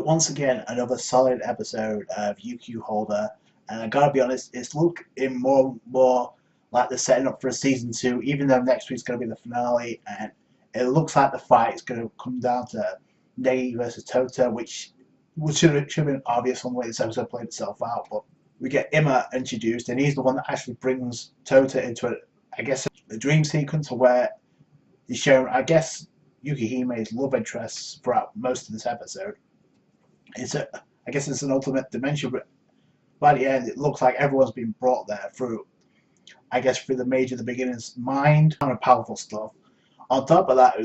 Once again, another solid episode of Yukihime, and I gotta be honest, it's looking more like they're setting up for a season 2, even though next week's gonna be the finale, and it looks like the fight is gonna come down to Negi versus Tota, which should have been obvious on the way this episode played itself out, but we get Ima introduced, and he's the one that actually brings Tota into a dream sequence where he's shown, Yukihime's love interests throughout most of this episode. It's an alternate dimension, but by the end, it looks like everyone's been brought there through the Mage of the Beginner's mind. Kind of powerful stuff. On top of that,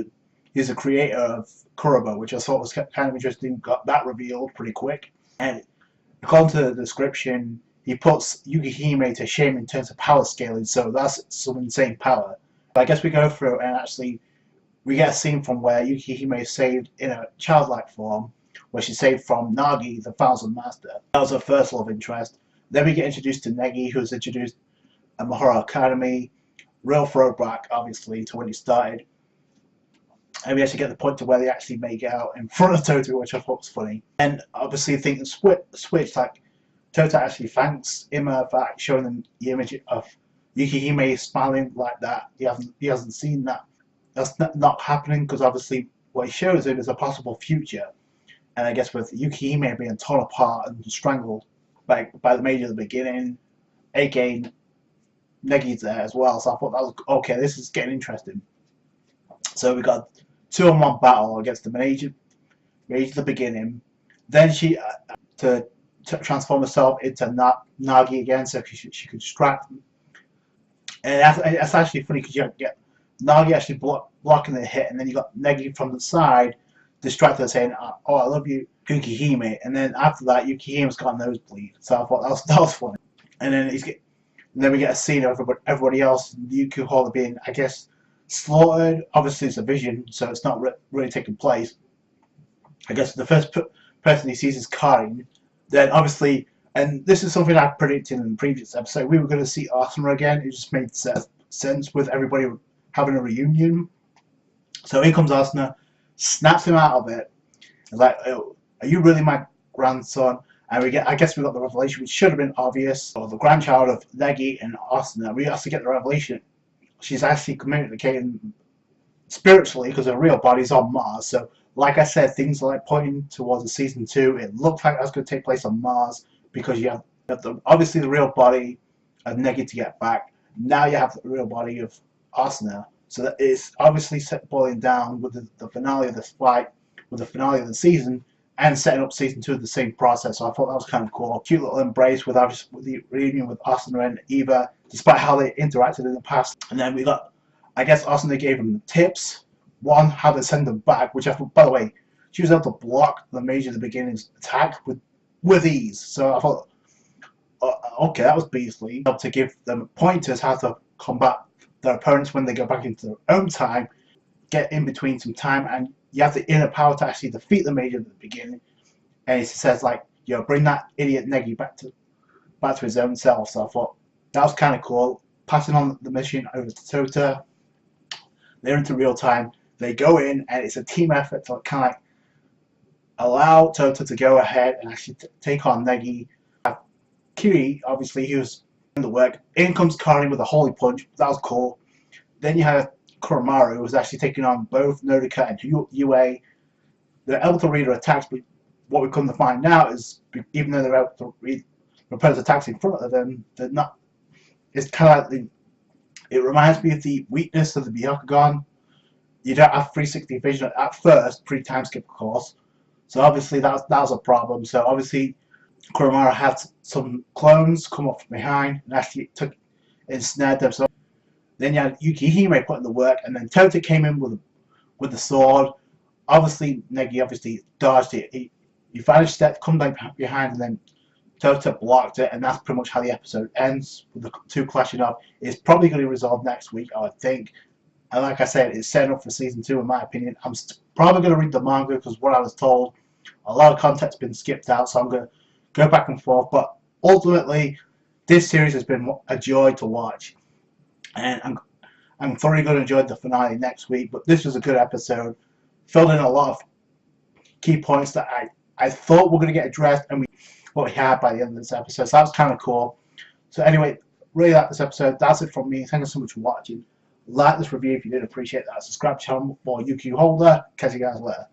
he's the creator of Kurobo, which I thought was kind of interesting. Got that revealed pretty quick. And according to the description, he puts Yukihime to shame in terms of power scaling, so that's some insane power. But I guess we go through and actually we get a scene from where Yukihime is saved in a childlike form, where she's saved from Nagi, the Thousand Master. That was her first love interest. Then we get introduced to Negi, who's introduced at Mahara Academy. Real throwback, obviously, to when he started. And we actually get the point to where they actually make out in front of Tota, which I thought was funny. And obviously, things switch. Like Tota actually thanks Ima for showing them the image of Yukihime smiling like that. He hasn't seen that. That's not happening, because obviously what he shows him is a possible future. And I guess with Yukihime being torn apart and strangled by the Mage of the Beginning, aka Negi's there as well. So I thought that was okay. This is getting interesting. So we got 2-on-1 battle against the Mage of the Beginning. Then she to transform herself into Nagi again, so she could distract him. And that's actually funny, because you get Nagi actually blocking the hit, and then you got Negi from the side distracted her saying, "Oh, I love you, Yukihime," and then after that, Yukihime's got a nosebleed. So I thought that was funny. And then we get a scene of everybody else, Yukihime being, slaughtered. Obviously, it's a vision, so it's not really taking place. I guess the first person he sees is Karin. Then obviously, and this is something I predicted in the previous episode, we were going to see Asuna again. It just made sense with everybody having a reunion. So here comes Asuna, snaps him out of it. Like, oh, are you really my grandson? And we got the revelation, which should have been obvious. Or the grandchild of Negi and Asuna. We actually get the revelation. She's actually communicating spiritually, because her real body's on Mars. So, like I said, things are like pointing towards a season 2. It looks like that's going to take place on Mars, because you have obviously the real body of Negi to get back. Now you have the real body of Asuna. So that is obviously boiling down with the finale of this fight, with the finale of the season, and setting up season 2 of the same process. So I thought that was kind of cool. Cute little embrace with the reunion with Asuna and Eva, despite how they interacted in the past. And then we got, Asuna gave them tips. One, how to send them back, which I thought, by the way, she was able to block the Mage of the Beginning's attack with ease. So I thought, okay, that was beastly. To give them pointers how to combat their opponents when they go back into their own time, get in between some time, and you have the inner power to actually defeat the Mage of the Beginning. And he says, like, bring that idiot Negi back to his own self. So I thought that was kind of cool. Passing on the mission over to Tota. They're into real time. They go in, and it's a team effort to kind of like allow Tota to go ahead and actually take on Negi. Kiri, obviously, he was in the work. In comes Karin with a holy punch. That was cool. Then you had Kuromaru, who was actually taking on both Norika and Yue. They're able to read her attacks, but what we come to find out is, even though they're able to read the opponent's attacks in front of them, they're not. It's kind of like it reminds me of the weakness of the Byakugan. You don't have 360 vision at first, pre-time skip, of course. So obviously that was a problem. So obviously Kuromaru had some clones come up from behind and actually ensnared them. So then you had Yukihime putting the work, and then Tota came in with the sword. Obviously Negi dodged it. He vanished, step, come back behind, and then Tota blocked it, and that's pretty much how the episode ends, with the two clashing off. It's probably going to be resolved next week, I would think. And like I said, it's set up for season 2 in my opinion. I'm probably going to read the manga, because what I was told, a lot of content's been skipped out, so I'm going to go back and forth. But ultimately, this series has been a joy to watch, and I'm thoroughly going to enjoy the finale next week. But this was a good episode, filled in a lot of key points that I thought we were going to get addressed, and what we had by the end of this episode. So that was kind of cool. So anyway, really like this episode. That's it from me. Thank you so much for watching. Like this review if you did appreciate that. Subscribe to the channel for Yukihime Holder. Catch you guys later.